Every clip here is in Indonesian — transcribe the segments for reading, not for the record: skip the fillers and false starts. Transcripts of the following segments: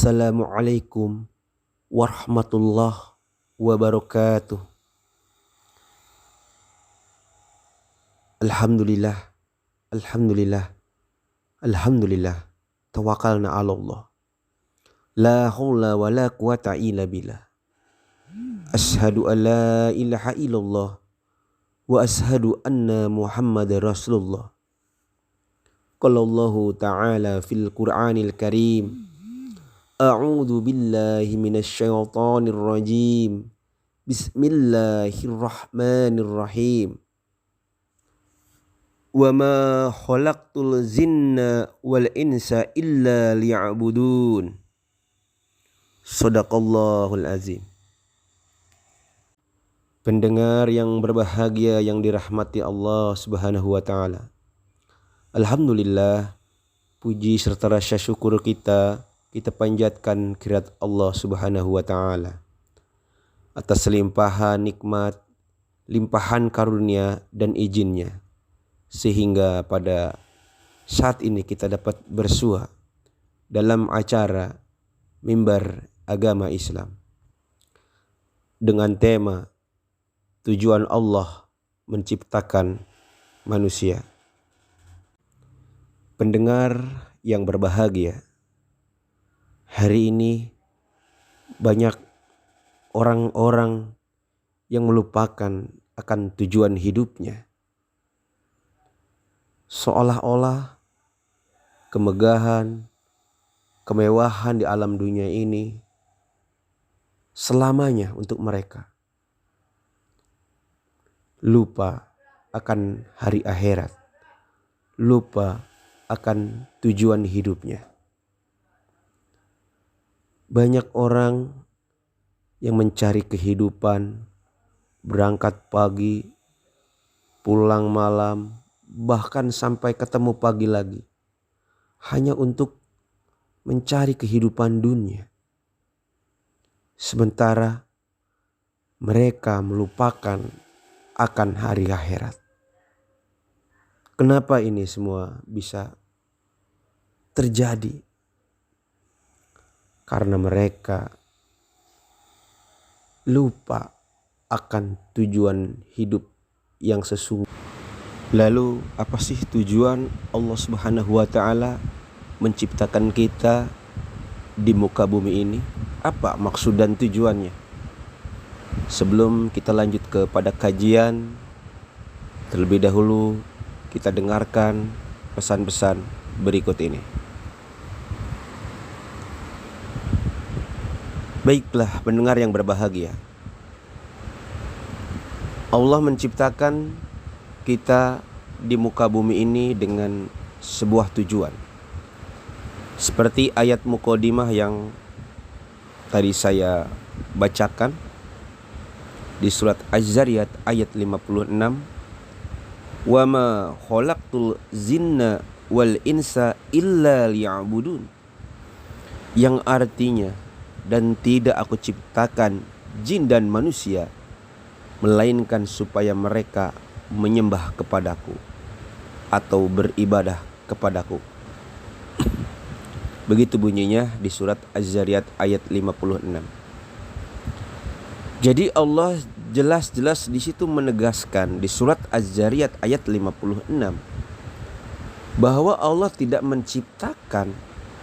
Assalamualaikum warahmatullahi wabarakatuh. Alhamdulillah, alhamdulillah, alhamdulillah. Tawakkalna 'ala Allah. La haula wa la quwata illa billah. Asyhadu an la ilaha illallah wa asyhadu anna Muhammadar Rasulullah. Qala Allah ta'ala fil Qur'anil Karim. A'udzu billahi minasy syaithanir rajim. Bismillahirrahmanirrahim. Wa ma khalaqtul jinna wal insa illa liya'budun. Shadaqallahul azim. Pendengar yang berbahagia yang dirahmati Allah Subhanahu wa taala. Alhamdulillah, puji serta rasa syukur kita panjatkan kehadirat Allah Subhanahu wa taala atas limpahan nikmat, limpahan karunia dan izinnya, sehingga pada saat ini kita dapat bersua dalam acara Mimbar Agama Islam dengan tema tujuan Allah menciptakan manusia. Pendengar yang berbahagia, hari ini banyak orang-orang yang melupakan akan tujuan hidupnya. Seolah-olah kemegahan, kemewahan di alam dunia ini selamanya untuk mereka. Lupa akan hari akhirat, lupa akan tujuan hidupnya. Banyak orang yang mencari kehidupan, berangkat pagi, pulang malam, bahkan sampai ketemu pagi lagi, hanya untuk mencari kehidupan dunia. Sementara mereka melupakan akan hari akhirat. Kenapa ini semua bisa terjadi? Karena mereka lupa akan tujuan hidup yang sesungguhnya. Lalu apa sih tujuan Allah Subhanahu wa taala menciptakan kita di muka bumi ini? Apa maksud dan tujuannya? Sebelum kita lanjut kepada kajian, terlebih dahulu kita dengarkan pesan-pesan berikut ini. Baiklah pendengar yang berbahagia, Allah menciptakan kita di muka bumi ini dengan sebuah tujuan. Seperti ayat muqaddimah yang tadi saya bacakan di surat Az-Zariyat ayat 56. Wa ma khalaqtul jinna wal insa illa liya'budun. Yang artinya, dan tidak aku ciptakan jin dan manusia melainkan supaya mereka menyembah kepadaku atau beribadah kepadaku. Begitu bunyinya di surat Az-Zariyat ayat 56. Jadi Allah jelas-jelas di situ menegaskan di surat Az-Zariyat ayat 56 bahwa Allah tidak menciptakan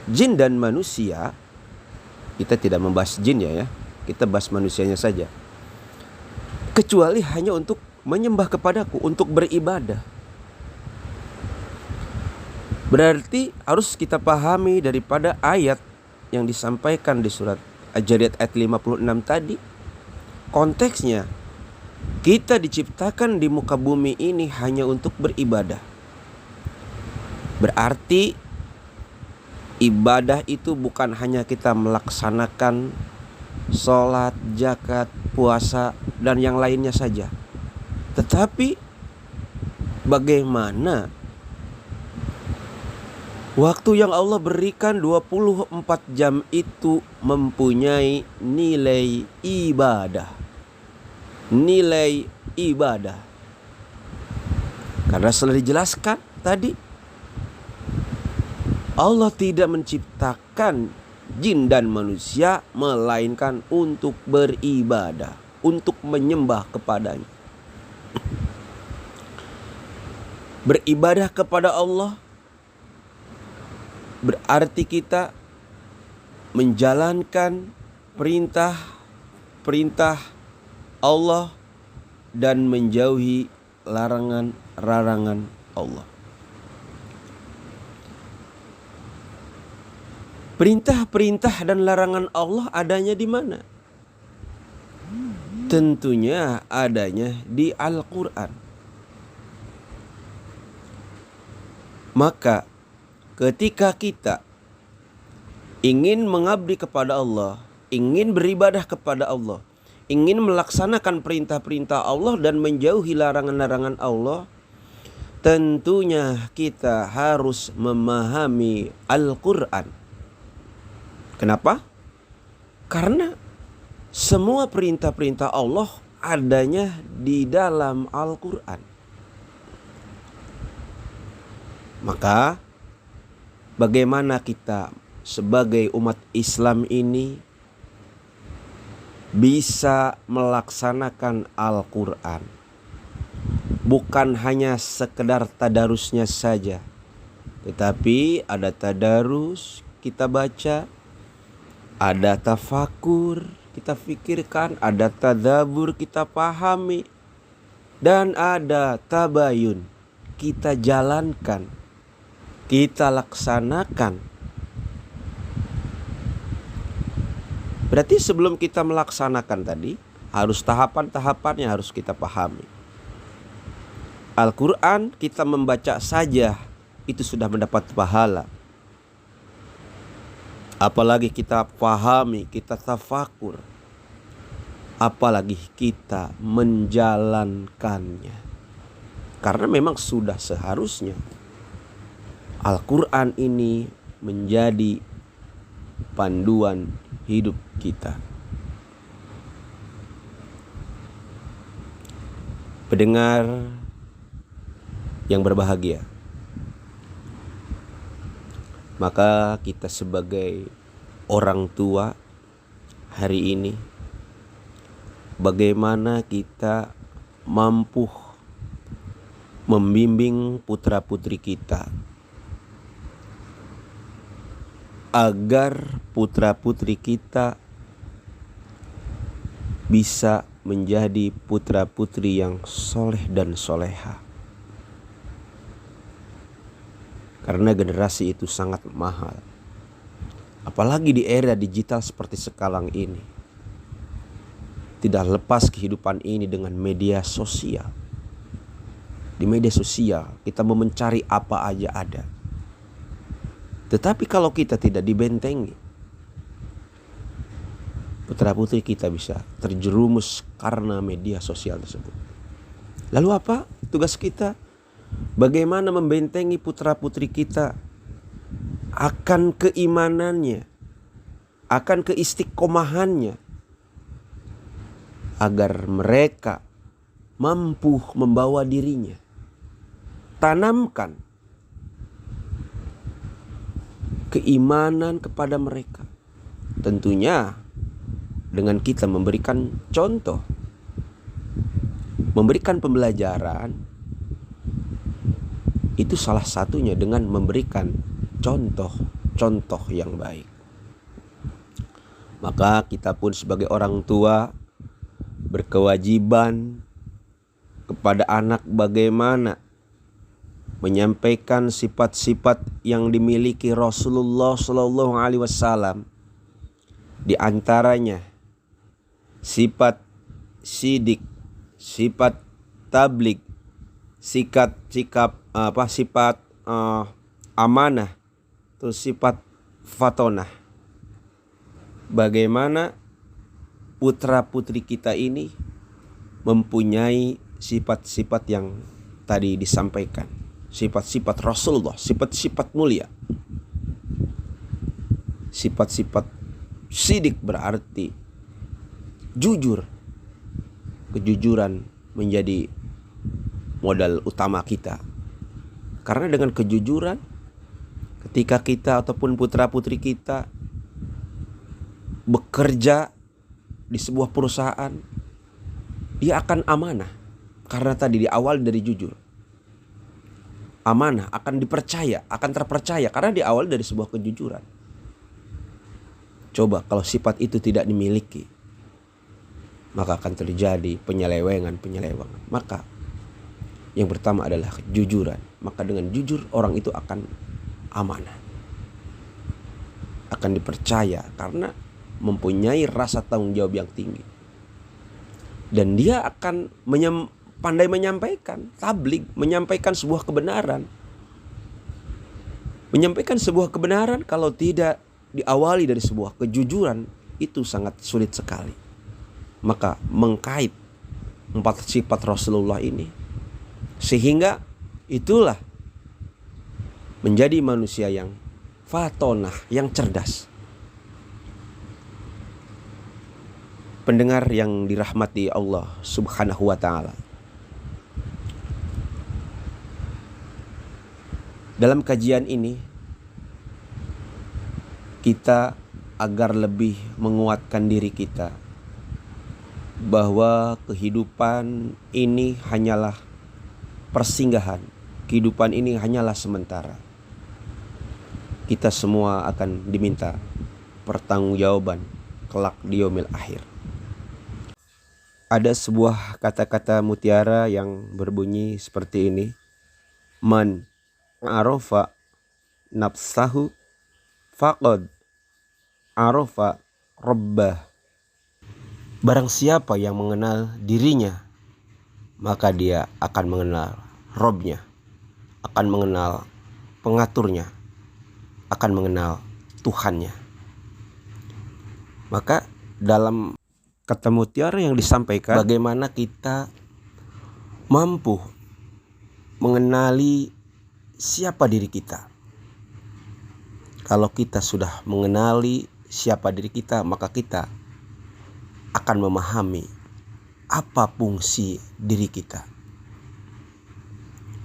jin dan manusia. Kita tidak membahas jin ya, kita bahas manusianya saja. Kecuali hanya untuk menyembah kepadaku, untuk beribadah. Berarti harus kita pahami daripada ayat yang disampaikan di surat Az-Zariyat ayat 56 tadi. Konteksnya, kita diciptakan di muka bumi ini hanya untuk beribadah. Berarti ibadah itu bukan hanya kita melaksanakan sholat, zakat, puasa, dan yang lainnya saja. Tetapi bagaimana waktu yang Allah berikan 24 jam itu mempunyai nilai ibadah. Nilai ibadah. Karena sudah dijelaskan tadi, Allah tidak menciptakan jin dan manusia, melainkan untuk beribadah, untuk menyembah kepadanya. Beribadah kepada Allah berarti kita menjalankan perintah Allah dan menjauhi larangan Allah. Perintah-perintah dan larangan Allah adanya di mana? Tentunya adanya di Al-Quran. Maka ketika kita ingin mengabdi kepada Allah, ingin beribadah kepada Allah, ingin melaksanakan perintah-perintah Allah dan menjauhi larangan-larangan Allah, tentunya kita harus memahami Al-Quran. Kenapa? Karena semua perintah-perintah Allah adanya di dalam Al-Quran. Maka bagaimana kita sebagai umat Islam ini bisa melaksanakan Al-Quran? Bukan hanya sekedar tadarusnya saja, tetapi ada tadarus kita baca, ada tafakur kita fikirkan, ada tadabbur kita pahami, dan ada tabayun kita jalankan, kita laksanakan. Berarti sebelum kita melaksanakan tadi, harus tahapan-tahapannya harus kita pahami. Al-Quran kita membaca saja itu sudah mendapat pahala. Apalagi kita pahami, kita tafakur, apalagi kita menjalankannya. Karena memang sudah seharusnya Al-Quran ini menjadi panduan hidup kita. Pendengar yang berbahagia, maka kita sebagai orang tua hari ini, bagaimana kita mampu membimbing putra-putri kita agar putra-putri kita bisa menjadi putra-putri yang soleh dan soleha. Karena generasi itu sangat mahal. Apalagi di era digital seperti sekarang ini. Tidak lepas kehidupan ini dengan media sosial. Di media sosial kita mau mencari apa aja ada. Tetapi kalau kita tidak dibentengi, putra-putri kita bisa terjerumus karena media sosial tersebut. Lalu apa tugas kita? Bagaimana membentengi putra-putri kita akan keimanannya, akan keistiqomahannya, agar mereka mampu membawa dirinya. Tanamkan keimanan kepada mereka. Tentunya dengan kita memberikan contoh, memberikan pembelajaran. Itu salah satunya dengan memberikan contoh yang baik. Maka kita pun sebagai orang tua berkewajiban kepada anak bagaimana menyampaikan sifat-sifat yang dimiliki Rasulullah Shallallahu Alaihi Wasallam. Di antaranya sifat sidik, sifat tabligh, sifat amanah, terus sifat fatonah. Bagaimana putra-putri kita ini mempunyai sifat-sifat yang tadi disampaikan, sifat-sifat Rasulullah, sifat-sifat mulia. Sifat-sifat sidik berarti jujur. Kejujuran menjadi modal utama kita. Karena dengan kejujuran, ketika kita ataupun putra-putri kita bekerja di sebuah perusahaan, dia akan amanah. Karena tadi di awal dari jujur. Amanah, akan dipercaya, akan terpercaya karena di awal dari sebuah kejujuran. Coba kalau sifat itu tidak dimiliki, maka akan terjadi penyelewengan. Maka yang pertama adalah kejujuran. Maka dengan jujur orang itu akan amanah, akan dipercaya karena mempunyai rasa tanggung jawab yang tinggi. Dan dia akan pandai menyampaikan, tabligh, menyampaikan sebuah kebenaran. Menyampaikan sebuah kebenaran kalau tidak diawali dari sebuah kejujuran itu sangat sulit sekali. Maka mengkait 4 sifat Rasulullah ini, sehingga itulah menjadi manusia yang fatonah, yang cerdas. Pendengar yang dirahmati Allah Subhanahu wa ta'ala, dalam kajian ini kita agar lebih menguatkan diri kita bahwa kehidupan ini hanyalah persinggahan, kehidupan ini hanyalah sementara. Kita semua akan diminta pertanggungjawaban kelak di yaumil akhir. Ada sebuah kata-kata mutiara yang berbunyi seperti ini. Man arafa nafsahu faqad arafa rabbah. Barang siapa yang mengenal dirinya, maka dia akan mengenal Robnya, akan mengenal pengaturnya, akan mengenal Tuhannya. Maka dalam kata mutiara yang disampaikan, bagaimana kita mampu mengenali siapa diri kita. Kalau kita sudah mengenali siapa diri kita, maka kita akan memahami apa fungsi diri kita.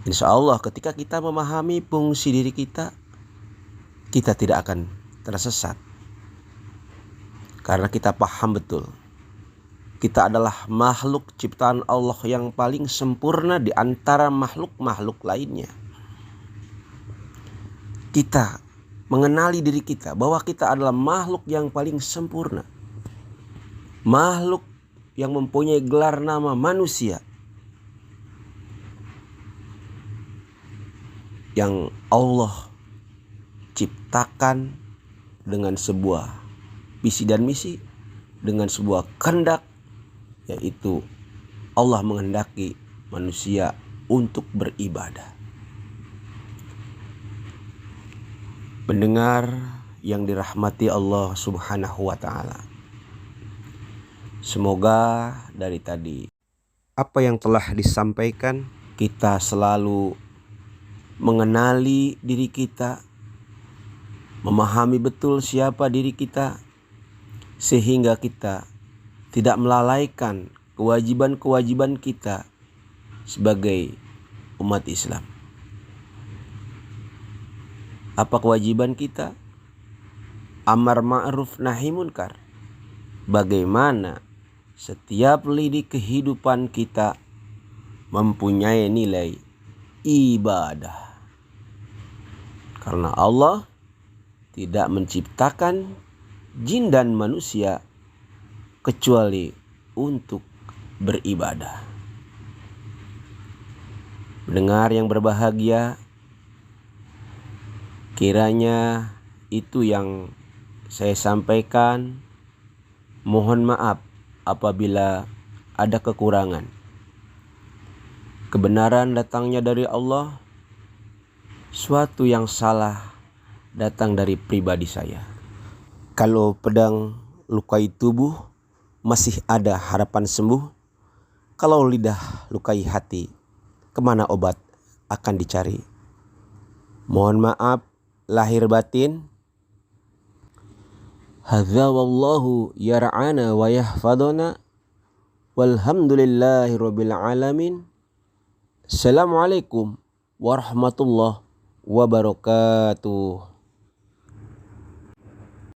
Insya Allah ketika kita memahami fungsi diri kita, kita tidak akan tersesat. Karena kita paham betul, kita adalah makhluk ciptaan Allah yang paling sempurna di antara makhluk-makhluk lainnya. Kita mengenali diri kita bahwa kita adalah makhluk yang paling sempurna. Makhluk yang mempunyai gelar nama manusia, yang Allah ciptakan dengan sebuah visi dan misi, dengan sebuah kehendak, yaitu Allah menghendaki manusia untuk beribadah. Pendengar yang dirahmati Allah Subhanahu wa ta'ala, semoga dari tadi apa yang telah disampaikan, kita selalu mengenali diri kita, memahami betul siapa diri kita, sehingga kita tidak melalaikan kewajiban-kewajiban kita sebagai umat Islam. Apa kewajiban kita? Amar ma'ruf nahi munkar. Bagaimana setiap lini kehidupan kita mempunyai nilai ibadah. Karena Allah tidak menciptakan jin dan manusia kecuali untuk beribadah. Pendengar yang berbahagia, kiranya itu yang saya sampaikan. Mohon maaf apabila ada kekurangan. Kebenaran datangnya dari Allah, suatu yang salah datang dari pribadi saya. Kalau pedang lukai tubuh, masih ada harapan sembuh. Kalau lidah lukai hati, kemana obat akan dicari? Mohon maaf lahir batin. Hadza wallahu yar'ana wa yahfaduna. Walhamdulillahi rabbil alamin. Assalamualaikum warahmatullahi wabarakatuh.